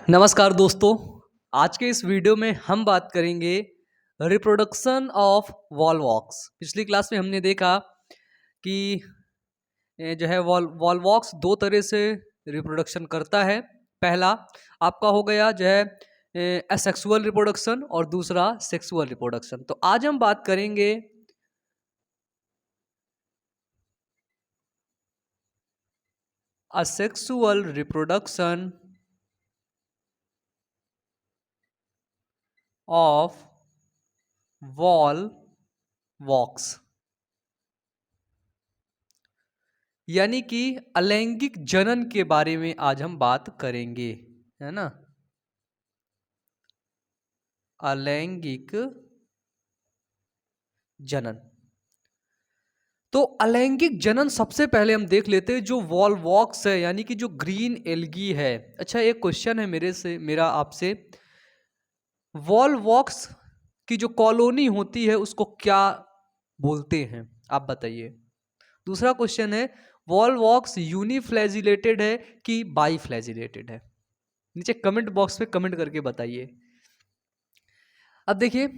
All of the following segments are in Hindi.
नमस्कार दोस्तों। आज के इस वीडियो में हम बात करेंगे रिप्रोडक्शन ऑफ वॉलवॉक्स। पिछली क्लास में हमने देखा कि जो है वॉलवॉक्स दो तरह से रिप्रोडक्शन करता है। पहला आपका हो गया जो है असेक्सुअल रिप्रोडक्शन और दूसरा सेक्सुअल रिप्रोडक्शन। तो आज हम बात करेंगे असेक्सुअल रिप्रोडक्शन ऑफ वॉलवॉक्स, यानी कि अलैंगिक जनन के बारे में आज हम बात करेंगे, है ना। अलैंगिक जनन। तो अलैंगिक जनन सबसे पहले हम देख लेते हैं जो वॉलवॉक्स है, यानी कि जो ग्रीन एल्गी है। अच्छा, एक क्वेश्चन है मेरा आपसे, वॉलवॉक्स की जो कॉलोनी होती है उसको क्या बोलते हैं, आप बताइए। दूसरा क्वेश्चन है, वॉलवॉक्स यूनिफ्लैजिलेटेड है कि बाईफ्लैजिलेटेड है। नीचे कमेंट बॉक्स में कमेंट करके बताइए। अब देखिए,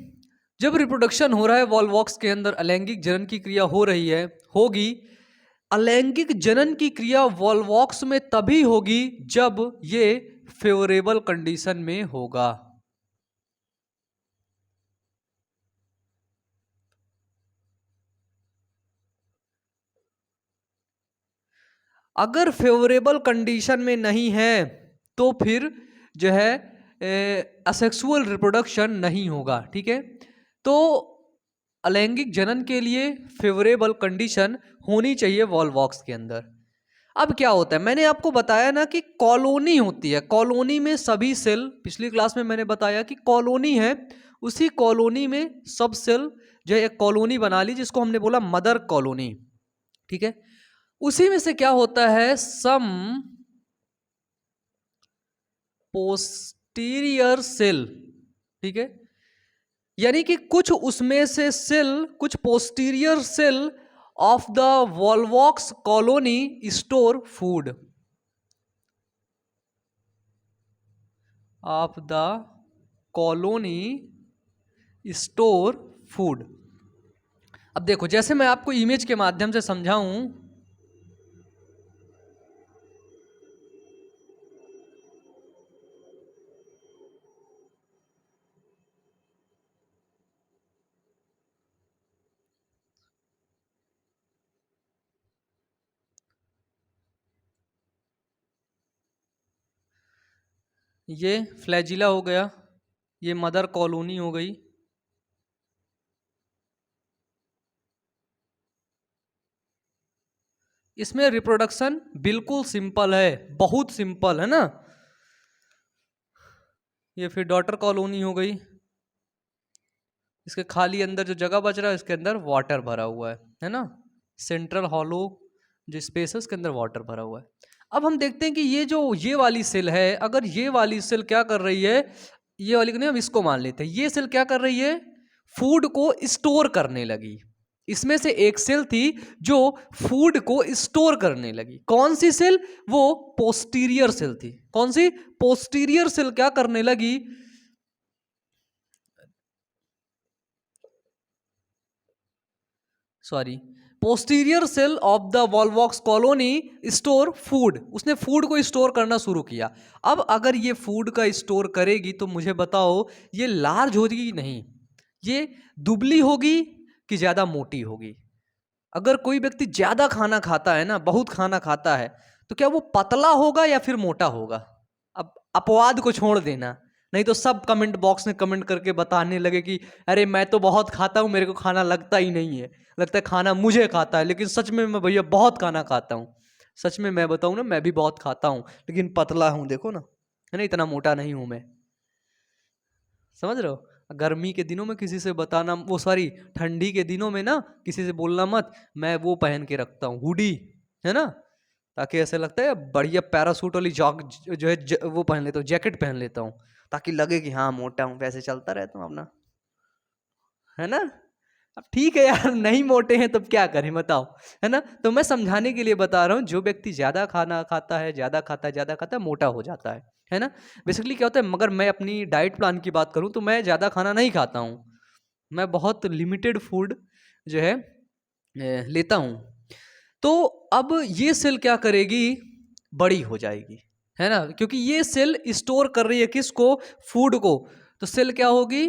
जब रिप्रोडक्शन हो रहा है वॉलवॉक्स के अंदर, अलैंगिक जनन की क्रिया हो रही है, होगी। अलैंगिक जनन की क्रिया वॉलवॉक्स में तभी होगी जब ये फेवरेबल कंडीशन में होगा। अगर फेवरेबल कंडीशन में नहीं है तो फिर जो है असेक्सुअल रिप्रोडक्शन नहीं होगा। ठीक है, तो अलैंगिक जनन के लिए फेवरेबल कंडीशन होनी चाहिए वॉलवॉक्स के अंदर। अब क्या होता है, मैंने आपको बताया ना कि कॉलोनी होती है, कॉलोनी में सभी सेल, पिछली क्लास में मैंने बताया कि कॉलोनी है, उसी कॉलोनी में सब सेल जो है एक कॉलोनी बना ली जिसको हमने बोला मदर कॉलोनी। ठीक है, उसी में से क्या होता है, सम पोस्टीरियर सेल। ठीक है, यानी कि कुछ उसमें से सेल, कुछ posterior cell of the Volvox colony store food of the colony store food. अब देखो, जैसे मैं आपको इमेज के माध्यम से समझाऊं, ये फ्लैजिला हो गया, ये मदर कॉलोनी हो गई। इसमें रिप्रोडक्शन बिल्कुल सिंपल है, बहुत सिंपल है ना। ये फिर डॉटर कॉलोनी हो गई, इसके खाली अंदर जो जगह बच रहा है इसके अंदर वाटर भरा हुआ है ना। सेंट्रल हॉलो जो स्पेस है उसके अंदर वाटर भरा हुआ है। अब हम देखते हैं कि ये वाली सेल है, अगर ये वाली सेल क्या कर रही है, ये वाली को नहीं, हम इसको मान लेते हैं, ये सेल क्या कर रही है, फूड को स्टोर करने लगी। इसमें से एक सेल थी जो फूड को स्टोर करने लगी। कौन सी सेल, वो पोस्टीरियर सेल थी। कौन सी, पोस्टीरियर सेल क्या करने लगी, sorry, posterior cell of the Volvox colony store food, उसने फूड को स्टोर करना शुरू किया। अब अगर ये फूड का स्टोर करेगी तो मुझे बताओ, ये लार्ज होगी कि नहीं, ये दुबली होगी कि ज़्यादा मोटी होगी। अगर कोई व्यक्ति ज़्यादा खाना खाता है ना, बहुत खाना खाता है, तो क्या वो पतला होगा या फिर मोटा होगा। अब अपवाद को छोड़ देना, नहीं तो सब कमेंट बॉक्स में कमेंट करके बताने लगे कि अरे मैं तो बहुत खाता हूँ, मेरे को खाना लगता ही नहीं है, लगता है खाना मुझे खाता है, लेकिन सच में मैं भैया बहुत खाना खाता हूँ। सच में मैं बताऊँ ना, मैं भी बहुत खाता हूँ लेकिन पतला हूँ, देखो ना, है ना, इतना मोटा नहीं हूँ मैं। समझ रहे हो, गर्मी के दिनों में किसी से बताना, वो सॉरी ठंडी के दिनों में ना किसी से बोलना मत, मैं वो पहन के रखता हूँ हुडी, है ना, ताकि ऐसे लगता है बढ़िया पैरासूट वाली जो है वो पहन लेता हूँ, जैकेट पहन लेता हूँ, ताकि लगे कि हाँ मोटा हूँ, वैसे चलता रहता हूँ अपना, है ना। अब ठीक है यार, नहीं मोटे हैं तब क्या करें बताओ, है ना। तो मैं समझाने के लिए बता रहा हूँ, जो व्यक्ति ज्यादा खाना खाता है, ज्यादा खाता है, ज्यादा खाता है, मोटा हो जाता है। है ना। बेसिकली क्या होता है, मगर मैं अपनी डाइट प्लान की बात करूं तो मैं ज़्यादा खाना नहीं खाता हूं, मैं बहुत लिमिटेड फूड जो है लेता हूं। तो अब ये सेल क्या करेगी, बड़ी हो जाएगी, है ना, क्योंकि ये सेल स्टोर कर रही है किसको, फूड को। तो सेल क्या होगी,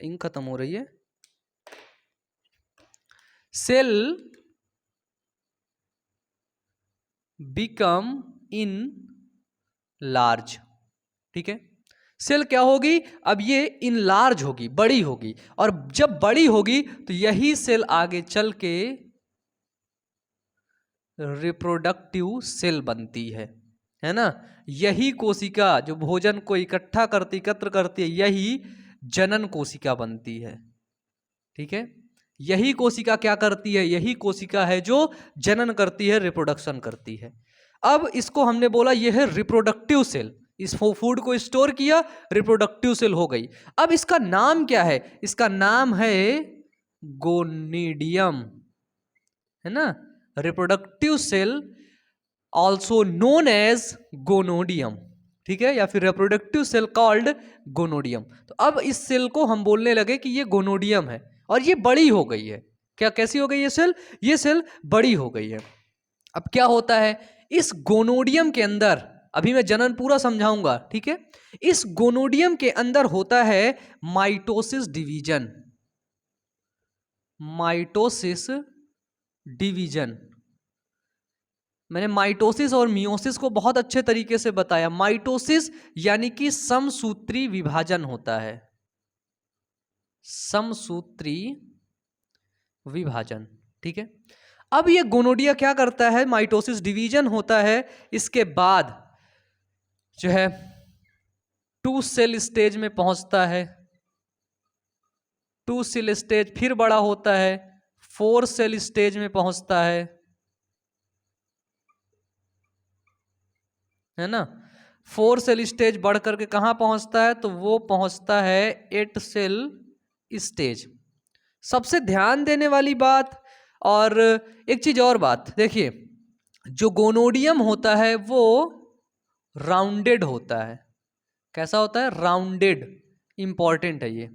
इंक खत्म हो रही है, सेल बिकम इन लार्ज, ठीक है। सेल क्या होगी, अब ये इन लार्ज होगी, बड़ी होगी, और जब बड़ी होगी तो यही सेल आगे चल के रिप्रोडक्टिव सेल बनती है ना। यही कोशिका जो भोजन को इकट्ठा करती, एकत्र करती है, यही जनन कोशिका बनती है, ठीक है। यही कोशिका क्या करती है, यही कोशिका है जो जनन करती है, रिप्रोडक्शन करती है। अब इसको हमने बोला यह है रिप्रोडक्टिव सेल, इस फूड को स्टोर किया, रिप्रोडक्टिव सेल हो गई। अब इसका नाम क्या है, इसका नाम है गोनिडियम, है ना, reproductive cell also known as gonidium, ठीक है, या फिर रिप्रोडक्टिव सेल कॉल्ड गोनोडियम। तो अब इस सेल को हम बोलने लगे कि ये गोनोडियम है और ये बड़ी हो गई है। क्या, कैसी हो गई ये सेल बड़ी हो गई है। अब क्या होता है इस गोनोडियम के अंदर, अभी मैं जनन पूरा समझाऊंगा, ठीक है। इस गोनोडियम के अंदर होता है माइटोसिस डिवीजन, माइटोसिस डिवीजन। मैंने माइटोसिस और मियोसिस को बहुत अच्छे तरीके से बताया। माइटोसिस यानी कि समसूत्री विभाजन होता है, समसूत्री विभाजन, ठीक है। अब ये गोनोडिया क्या करता है, माइटोसिस डिवीजन होता है, इसके बाद जो है 2 सेल स्टेज में पहुंचता है, 2 सेल स्टेज फिर बड़ा होता है, 4 सेल स्टेज में पहुंचता है ना। 4 सेल स्टेज बढ़ करके कहां पहुंचता है, तो वो पहुंचता है 8 सेल स्टेज। सबसे ध्यान देने वाली बात, और एक चीज और बात देखिए, जो गोनोडियम होता है वो राउंडेड होता है। कैसा होता है, राउंडेड, इंपॉर्टेंट है ये,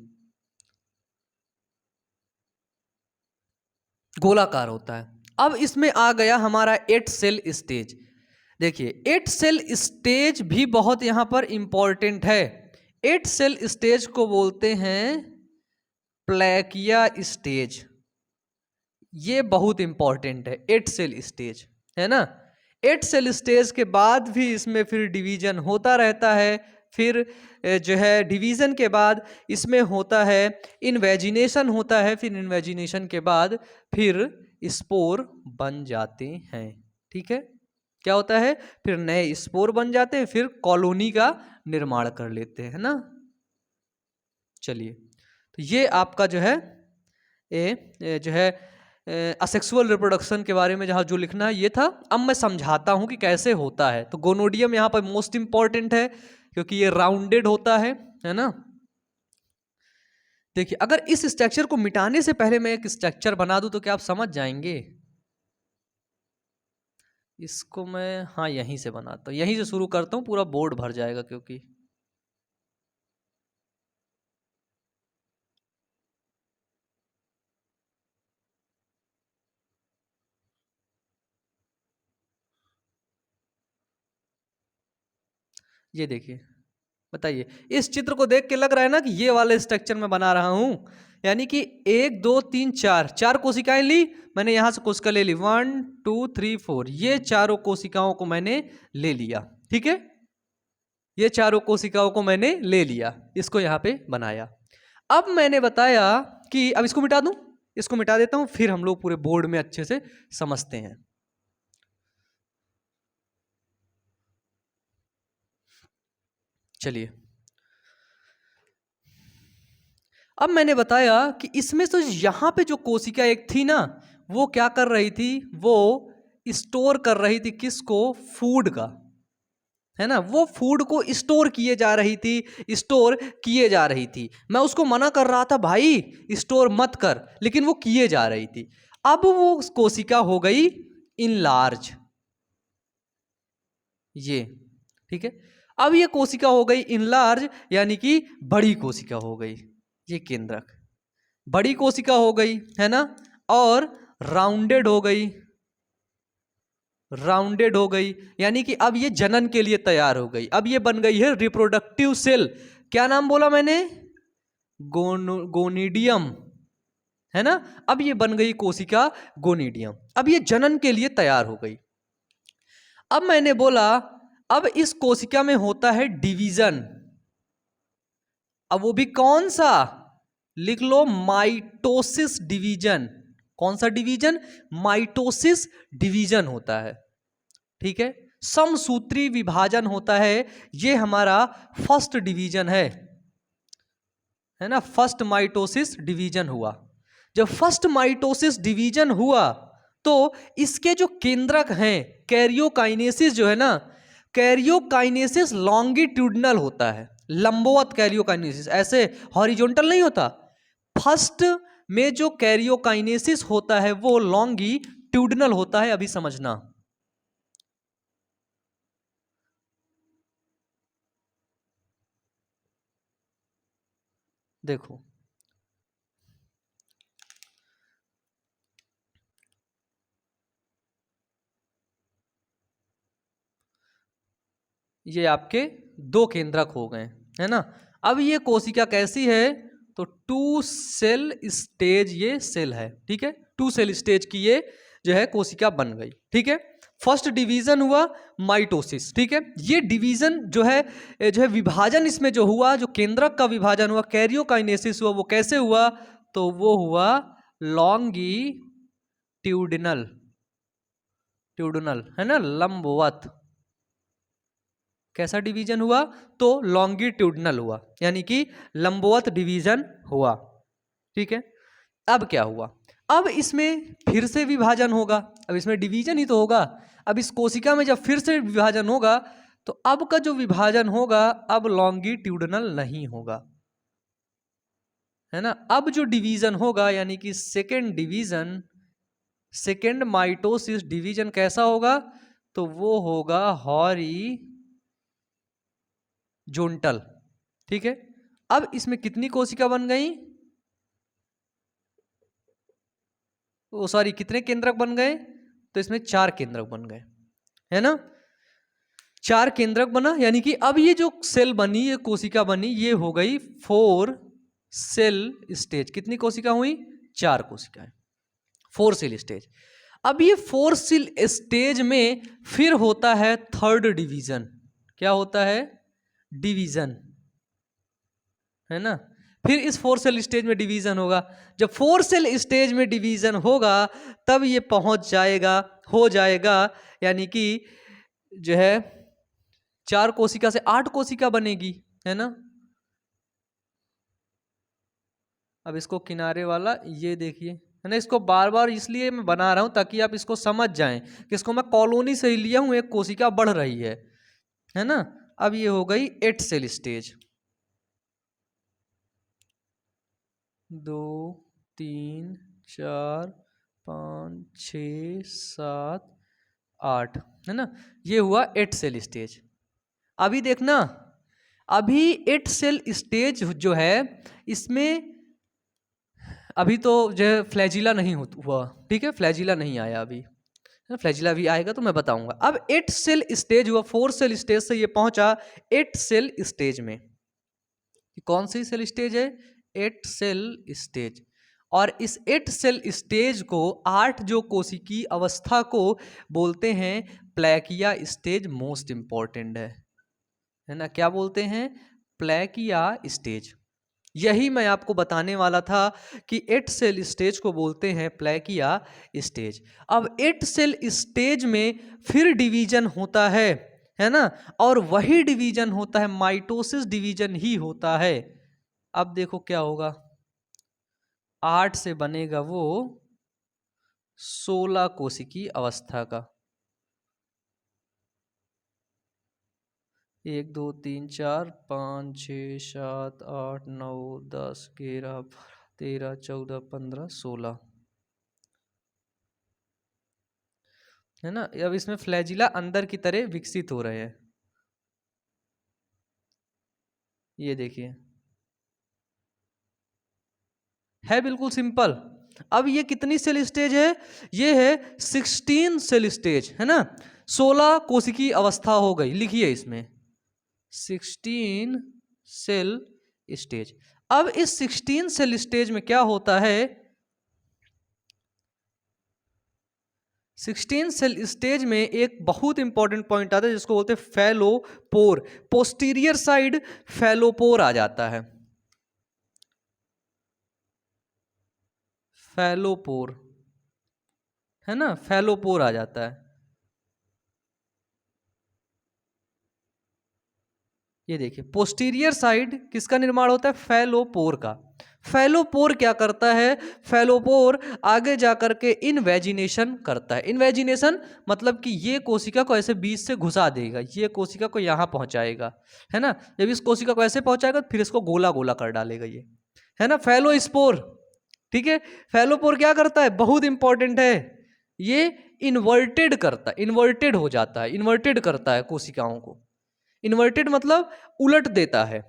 गोलाकार होता है। अब इसमें आ गया हमारा 8 सेल स्टेज। देखिए 8 सेल स्टेज भी बहुत यहां पर इंपॉर्टेंट है। 8 सेल स्टेज को बोलते हैं प्लेकिया स्टेज, ये बहुत इंपॉर्टेंट है 8 सेल स्टेज, है ना। 8 सेल स्टेज के बाद भी इसमें फिर डिवीजन होता रहता है, फिर जो है डिवीजन के बाद इसमें होता है इनवेजिनेशन होता है, फिर इनवेजिनेशन के बाद फिर स्पोर बन जाते हैं, ठीक है। क्या होता है, फिर नए स्पोर बन जाते हैं, फिर कॉलोनी का निर्माण कर लेते हैं ना। चलिए, तो ये आपका जो है जो है असेक्सुअल रिप्रोडक्शन के बारे में जहाँ जो लिखना है ये था। अब मैं समझाता हूँ कि कैसे होता है। तो गोनोडियम यहाँ पर मोस्ट इंपॉर्टेंट है क्योंकि ये राउंडेड होता है ना। देखिए अगर इस स्ट्रक्चर को मिटाने से पहले मैं एक स्ट्रक्चर बना दूं तो क्या आप समझ जाएंगे। इसको मैं हाँ यहीं से बनाता हूँ, यहीं से शुरू करता हूँ, पूरा बोर्ड भर जाएगा क्योंकि ये देखिए, बताइए इस चित्र को देख के लग रहा है ना कि ये वाले स्ट्रक्चर में बना रहा हूं। यानी कि 1 2 3 4 कोशिकाएं ली मैंने, यहां से कोशिका ले ली 1 2 3 4, ये चारों कोशिकाओं को मैंने ले लिया, ठीक है। ये चारों कोशिकाओं को मैंने ले लिया, इसको यहां पे बनाया। अब मैंने बताया कि अब इसको मिटा दूं, इसको मिटा देता हूं, फिर हम लोग पूरे बोर्ड में अच्छे से समझते हैं। चलिए, अब मैंने बताया कि इसमें से यहां पे जो कोशिका एक थी ना, वो क्या कर रही थी, वो स्टोर कर रही थी किसको, फूड का, है ना। वो फूड को स्टोर किए जा रही थी, स्टोर किए जा रही थी। मैं उसको मना कर रहा था भाई स्टोर मत कर, लेकिन वो किए जा रही थी। अब वो कोशिका हो गई इन लार्ज, ये ठीक है। अब ये कोशिका हो गई इनलार्ज, यानी कि बड़ी कोशिका हो गई, ये केंद्रक बड़ी कोशिका हो गई, है ना। और राउंडेड हो गई, राउंडेड हो गई, यानी कि अब ये जनन के लिए तैयार हो गई। अब ये बन गई है रिप्रोडक्टिव सेल। क्या नाम बोला मैंने? गोनिडियम, है ना। अब ये बन गई कोशिका गोनिडियम। अब ये जनन के लिए तैयार हो गई। अब मैंने बोला अब इस कोशिका में होता है डिवीजन। अब वो भी कौन सा? लिख लो, माइटोसिस डिवीजन। कौन सा डिवीजन? माइटोसिस डिवीजन होता है, ठीक है। समसूत्री विभाजन होता है, ये हमारा फर्स्ट डिवीजन है ना। फर्स्ट माइटोसिस डिवीजन हुआ। जब फर्स्ट माइटोसिस डिवीजन हुआ तो इसके जो केंद्रक हैं, कैरियोकाइनेसिस जो है ना, कैरियोकाइनेसिस लॉन्गिट्यूडनल होता है, लंबवत कैरियोकाइनेसिस, ऐसे हॉरिजॉन्टल नहीं होता। फर्स्ट में जो कैरियोकाइनेसिस होता है वो लॉन्गिट्यूडनल होता है, अभी समझना। देखो ये आपके दो केंद्रक हो गए, है ना। अब ये कोशिका कैसी है? तो टू सेल स्टेज ये सेल है, ठीक है। टू सेल स्टेज की ये जो है कोशिका बन गई, ठीक है। फर्स्ट डिवीजन हुआ माइटोसिस, ठीक है। ये डिवीजन जो है विभाजन इसमें जो हुआ, जो केंद्रक का विभाजन हुआ, कैरियोकाइनेसिस हुआ, वो कैसे हुआ? तो वो हुआ लॉन्गिट्यूडिनल, ट्यूडनल, है ना, लंबवत। कैसा डिवीजन हुआ? तो लॉन्गिट्यूडनल हुआ, यानी कि लंबवत डिवीजन हुआ, ठीक है। अब क्या हुआ? अब इसमें फिर से विभाजन होगा। अब इसमें डिवीजन ही तो होगा। अब इस कोशिका में जब फिर से विभाजन होगा तो अब का जो विभाजन होगा अब लॉन्गिट्यूडनल नहीं होगा, है ना। अब जो डिवीजन होगा यानी कि second division, second mitosis division कैसा होगा? तो वो होगा हॉरिजॉन्टल, ठीक है। अब इसमें कितनी कोशिका बन गई? ओ सॉरी, कितने केंद्रक बन गए? तो इसमें 4 केंद्रक बन गए, है ना। 4 केंद्रक बना, यानी कि अब ये जो सेल बनी, ये कोशिका बनी, ये हो गई 4 सेल स्टेज। कितनी कोशिका हुई? 4 कोशिकाएं, 4 सेल स्टेज। अब ये 4 सेल स्टेज में फिर होता है थर्ड डिवीजन। क्या होता है? डिवीजन, है ना। फिर इस 4 सेल स्टेज में डिवीजन होगा। जब 4 सेल स्टेज में डिवीजन होगा तब ये पहुंच जाएगा, हो जाएगा, यानी कि जो है 4 कोशिका से 8 कोशिका बनेगी, है ना। अब इसको किनारे वाला ये देखिए, है ना। इसको बार बार इसलिए मैं बना रहा हूं ताकि आप इसको समझ जाएं कि इसको मैं कॉलोनी से ही लिया हूं, एक कोशिका बढ़ रही है ना। अब ये हो गई 8 सेल स्टेज, 2 3 4 5 6 7 8, है ना। ये हुआ 8 सेल स्टेज। अभी देखना, अभी 8 सेल स्टेज जो है इसमें अभी तो जो है फ्लैजिला नहीं हुआ, ठीक है। फ्लैजिला नहीं आया अभी, फ्लैजिला भी आएगा तो मैं बताऊंगा। अब 8 सेल स्टेज हुआ, 4 सेल स्टेज से ये पहुंचा 8 सेल स्टेज में। कौन सी सेल स्टेज है? 8 सेल स्टेज। और इस 8 सेल स्टेज को 8 जो कोशिकी अवस्था को बोलते हैं प्लैकिया स्टेज, मोस्ट इंपॉर्टेंट है ना। क्या बोलते हैं? प्लैकिया स्टेज। यही मैं आपको बताने वाला था कि 8 सेल स्टेज को बोलते हैं प्लैकिया स्टेज। अब 8 सेल स्टेज में फिर डिवीजन होता है ना। और वही डिवीजन होता है, माइटोसिस डिवीजन ही होता है। अब देखो क्या होगा, 8 से बनेगा वो 16 कोशिकी अवस्था का। 1 2 3 4 5 6 7 8 9 10 11 13 14 15 16, है ना। अब इसमें फ्लैजिला अंदर की तरह विकसित हो रहे हैं, ये देखिए, है बिल्कुल सिंपल। अब ये कितनी सेल स्टेज है? ये है 16 सेल स्टेज, है ना। 16 कोशिकी अवस्था हो गई, लिखिए इसमें 16 सेल स्टेज। अब इस 16 सेल स्टेज में क्या होता है? 16 सेल स्टेज में एक बहुत इंपॉर्टेंट पॉइंट आता है जिसको बोलते हैं फैलोपोर। पोस्टीरियर साइड फैलोपोर आ जाता है, फैलोपोर, है ना, फैलोपोर आ जाता है। ये देखिए, पोस्टीरियर साइड किसका निर्माण होता है? फैलोपोर का। फैलोपोर क्या करता है? फैलोपोर आगे जाकर के इनवेजिनेशन करता है। इनवेजिनेशन मतलब कि ये कोशिका को ऐसे बीच से घुसा देगा, ये कोशिका को यहाँ पहुंचाएगा, है ना। जब इस कोशिका को ऐसे पहुंचाएगा फिर इसको गोला गोला कर डालेगा, ये है ना फैलोस्पोर। ठीक है, फैलोपोर क्या करता है? बहुत इंपॉर्टेंट है, ये इन्वर्टेड करता है, इन्वर्टेड हो जाता है, इन्वर्टेड करता है कोशिकाओं को। इन्वर्टेड मतलब उलट देता है,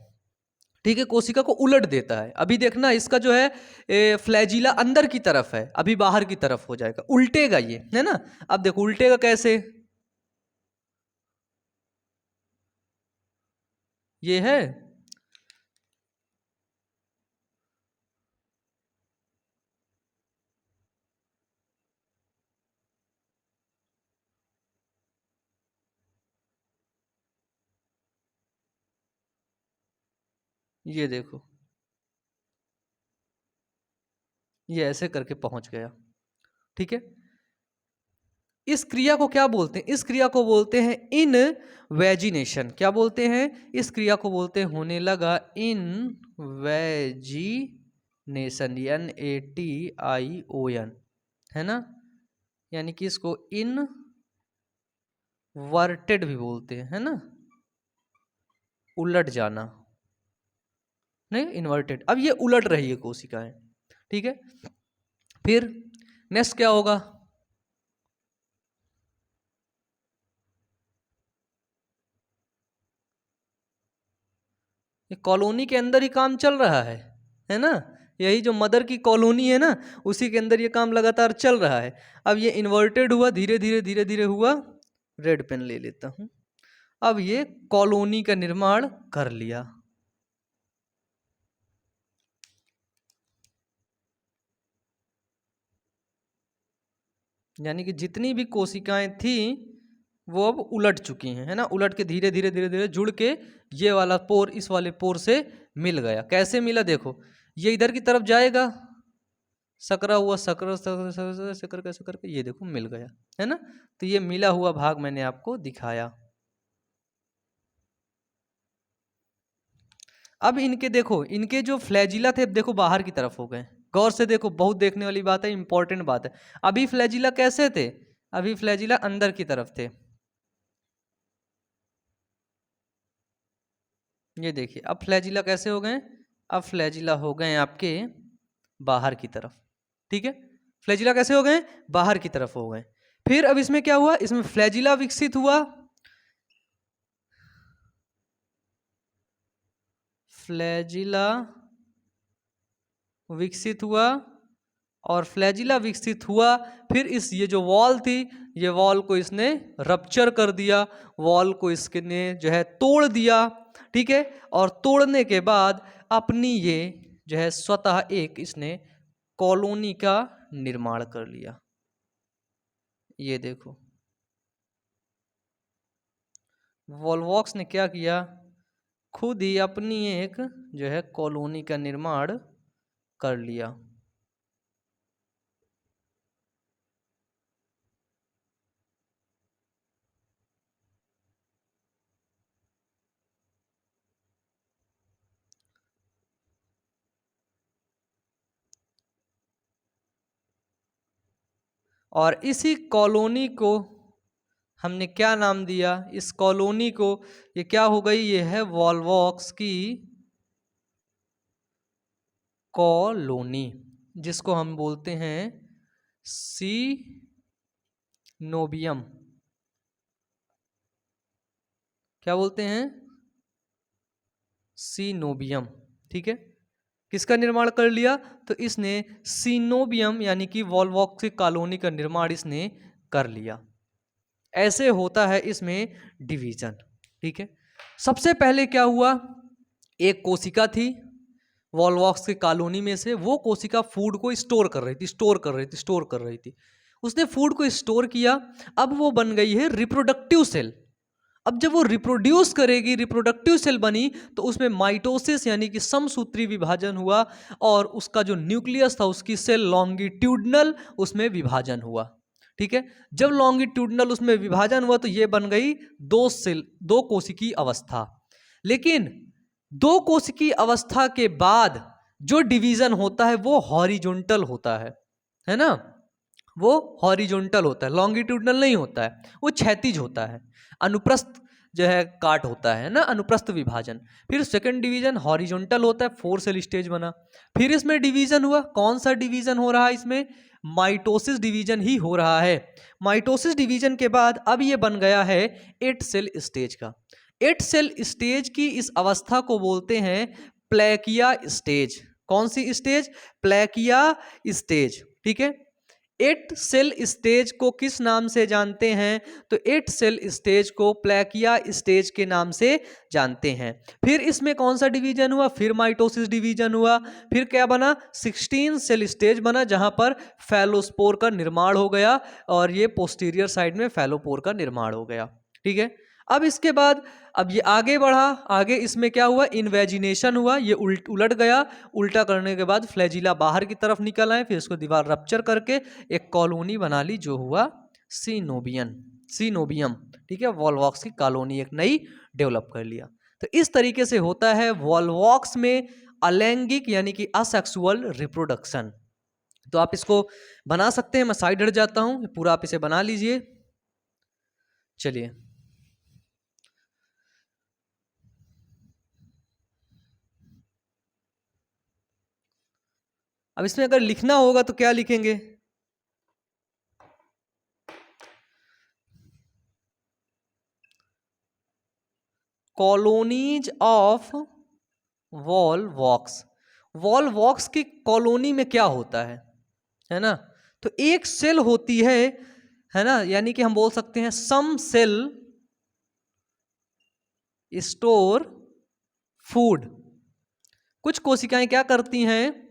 ठीक है, कोशिका को उलट देता है। अभी देखना इसका जो है फ्लैजिला अंदर की तरफ है, अभी बाहर की तरफ हो जाएगा, उल्टेगा ये, है ना। अब देखो उल्टेगा कैसे, ये है, ये देखो, ये ऐसे करके पहुंच गया, ठीक है। इस क्रिया को क्या बोलते हैं? इस क्रिया को बोलते हैं इन वेजिनेशन। क्या बोलते हैं? इस क्रिया को बोलते हैं, होने लगा इन वेजिनेशन, NATION, है ना। यानी कि इसको इनवर्टेड भी बोलते हैं, है ना, उलट जाना, नहीं इन्वर्टेड। अब ये उलट रही है कोशिकाएं, ठीक है। फिर नेक्स्ट क्या होगा? ये कॉलोनी के अंदर ही काम चल रहा है ना। यही जो मदर की कॉलोनी है ना, उसी के अंदर ये काम लगातार चल रहा है। अब ये इन्वर्टेड हुआ, धीरे धीरे धीरे धीरे हुआ, रेड पेन ले लेता हूं। अब ये कॉलोनी का निर्माण कर लिया, यानी कि जितनी भी कोशिकाएं थी वो अब उलट चुकी हैं, है ना। उलट के धीरे धीरे धीरे धीरे जुड़ के ये वाला पोर इस वाले पोर से मिल गया। कैसे मिला? देखो, ये इधर की तरफ जाएगा, सकरा हुआ, सकरा सकरा सकरा सकरा कैसे करके ये देखो मिल गया, है ना। तो ये मिला हुआ भाग मैंने आपको दिखाया। अब इनके देखो, इनके जो फ्लैजिला थे देखो बाहर की तरफ हो गए। गौर से देखो, बहुत देखने वाली बात है, इंपॉर्टेंट बात है। अभी फ्लैजिला कैसे थे? अभी फ्लैजिला अंदर की तरफ थे, ये देखिए। अब फ्लैजिला कैसे हो गए? अब फ्लैजिला हो गए आपके बाहर की तरफ, ठीक है। फ्लैजिला कैसे हो गए? बाहर की तरफ हो गए। फिर अब इसमें क्या हुआ? इसमें फ्लैजिला विकसित हुआ, फ्लैजिला विकसित हुआ, और फ्लैजिला विकसित हुआ। फिर इस ये जो वॉल थी, ये वॉल को इसने रप्चर कर दिया, वॉल को इसने जो है तोड़ दिया, ठीक है। और तोड़ने के बाद अपनी ये जो है स्वतः एक इसने कॉलोनी का निर्माण कर लिया। ये देखो, वॉलवॉक्स ने क्या किया? खुद ही अपनी एक जो है कॉलोनी का निर्माण कर लिया। और इसी कॉलोनी को हमने क्या नाम दिया? इस कॉलोनी को, ये क्या हो गई? ये है वॉलवॉक्स की कॉलोनी, जिसको हम बोलते हैं सीनोबियम। क्या बोलते हैं? सीनोबियम। ठीक है, किसका निर्माण कर लिया? तो इसने सीनोबियम यानी कि वॉलवॉक्स की कॉलोनी का निर्माण इसने कर लिया। ऐसे होता है इसमें डिवीजन। ठीक है, सबसे पहले क्या हुआ, एक कोशिका थी वॉलवॉक्स की कॉलोनी में से, वो कोशिका फूड को स्टोर कर रही थी, स्टोर कर रही थी। उसने फूड को स्टोर किया, अब वो बन गई है रिप्रोडक्टिव सेल। अब जब वो रिप्रोड्यूस करेगी, रिप्रोडक्टिव सेल बनी, तो उसमें माइटोसिस यानी कि समसूत्री विभाजन हुआ, और उसका जो न्यूक्लियस था उसकी सेल लॉन्गिट्यूडनल उसमें विभाजन हुआ। ठीक है, जब लॉन्गिट्यूडनल उसमें विभाजन हुआ तो ये बन गई दो सेल, दो कोशिकी अवस्था। लेकिन दो कोशिकी अवस्था के बाद जो डिवीजन होता है वो हॉरिजॉन्टल होता है ना, वो हॉरिजॉन्टल होता है, लॉन्गिट्यूडनल नहीं होता है, वो क्षैतिज होता है। अनुप्रस्थ जो है काट होता है ना, अनुप्रस्थ विभाजन। फिर सेकंड डिवीजन हॉरिजॉन्टल होता है, 4 सेल स्टेज बना। फिर इसमें डिवीजन हुआ, कौन सा डिवीजन हो रहा है इसमें? माइटोसिस डिवीजन ही हो रहा है। माइटोसिस डिवीजन के बाद अब ये बन गया है 8 सेल स्टेज का। 8 सेल स्टेज की इस अवस्था को बोलते हैं प्लेकिया स्टेज। कौन सी स्टेज? प्लेकिया स्टेज। ठीक है, 8 सेल स्टेज को किस नाम से जानते हैं? तो 8 सेल स्टेज को प्लेकिया स्टेज के नाम से जानते हैं। फिर इसमें कौन सा डिवीजन हुआ? फिर माइटोसिस डिवीजन हुआ। फिर क्या बना? 16 सेल स्टेज बना, जहां पर फैलोस्पोर का निर्माण हो गया, और ये पोस्टीरियर साइड में फैलोपोर का निर्माण हो गया। ठीक है, अब इसके बाद अब ये आगे बढ़ा, आगे इसमें क्या हुआ? इन्वेजिनेशन हुआ, ये उलट गया। उल्टा करने के बाद फ्लैजिला बाहर की तरफ निकल आए, फिर इसको दीवार रप्चर करके एक कॉलोनी बना ली, जो हुआ सीनोबियम। ठीक है, वॉलवॉक्स की कॉलोनी एक नई डेवलप कर लिया। तो इस तरीके से होता है वॉलवॉक्स में अलैंगिक यानी कि असेक्सुअल रिप्रोडक्शन। तो आप इसको बना सकते हैं, मैं साइड हट जाता हूं, पूरा आप इसे बना लीजिए। चलिए, अब इसमें अगर लिखना होगा तो क्या लिखेंगे? Colonies of volvox. Volvox की कॉलोनी में क्या होता है ना? तो एक सेल होती है ना, यानी कि हम बोल सकते हैं सम सेल स्टोर फूड। कुछ कोशिकाएं क्या करती हैं?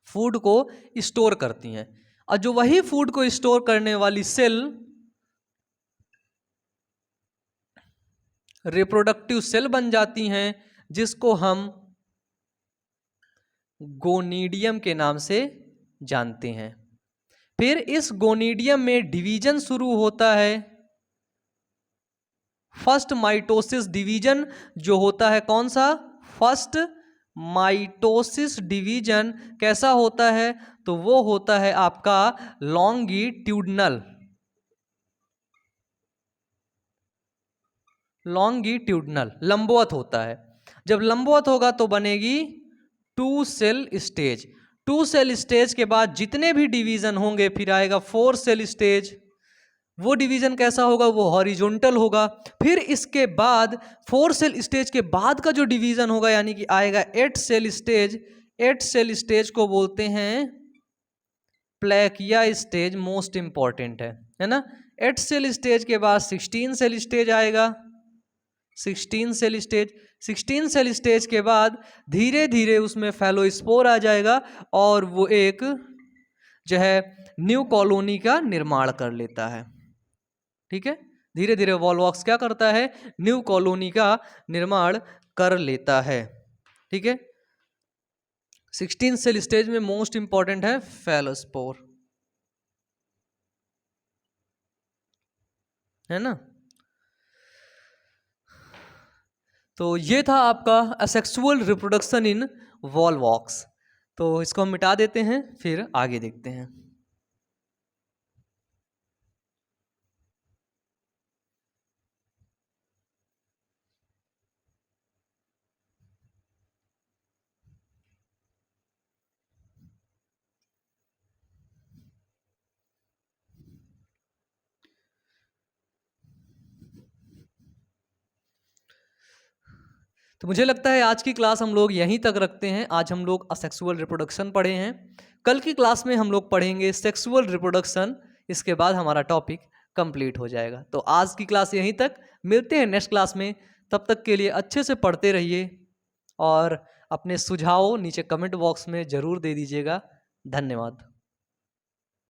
फूड को स्टोर करती हैं, और जो वही फूड को स्टोर करने वाली सेल रिप्रोडक्टिव सेल बन जाती हैं, जिसको हम गोनीडियम के नाम से जानते हैं। फिर इस गोनीडियम में डिवीजन शुरू होता है। फर्स्ट माइटोसिस डिवीजन जो होता है, कौन सा? फर्स्ट माइटोसिस डिवीजन कैसा होता है? तो वो होता है आपका लॉन्गिट्यूडनल। लॉन्गिट्यूडनल लंबवत होता है। जब लंबवत होगा तो बनेगी 2 सेल स्टेज। 2 सेल स्टेज के बाद जितने भी डिवीजन होंगे, फिर आएगा 4 सेल स्टेज। वो डिवीजन कैसा होगा? वो हॉरिजॉन्टल होगा। फिर इसके बाद 4 सेल स्टेज के बाद का जो डिवीजन होगा, यानी कि आएगा 8 सेल स्टेज। 8 सेल स्टेज को बोलते हैं प्लेकिया स्टेज, मोस्ट इंपॉर्टेंट है ना। 8 सेल स्टेज के बाद 16 सेल स्टेज आएगा। 16 सेल स्टेज, 16 सेल स्टेज के बाद धीरे धीरे उसमें फैलोस्पोर आ जाएगा, और वो एक जो है न्यू कॉलोनी का निर्माण कर लेता है। ठीक है, धीरे धीरे वॉलवॉक्स क्या करता है? न्यू कॉलोनी का निर्माण कर लेता है। ठीक है, 16 सेल स्टेज में मोस्ट इंपॉर्टेंट है फैलोस्पोर, है ना। तो ये था आपका असेक्सुअल रिप्रोडक्शन इन वॉलवॉक्स। तो इसको हम मिटा देते हैं, फिर आगे देखते हैं। तो मुझे लगता है आज की क्लास हम लोग यहीं तक रखते हैं। आज हम लोग असेक्सुअल रिप्रोडक्शन पढ़े हैं। कल की क्लास में हम लोग पढ़ेंगे सेक्सुअल रिप्रोडक्शन। इसके बाद हमारा टॉपिक कंप्लीट हो जाएगा। तो आज की क्लास यहीं तक, मिलते हैं नेक्स्ट क्लास में। तब तक के लिए अच्छे से पढ़ते रहिए और अपने सुझाव नीचे कमेंट बॉक्स में ज़रूर दे दीजिएगा। धन्यवाद।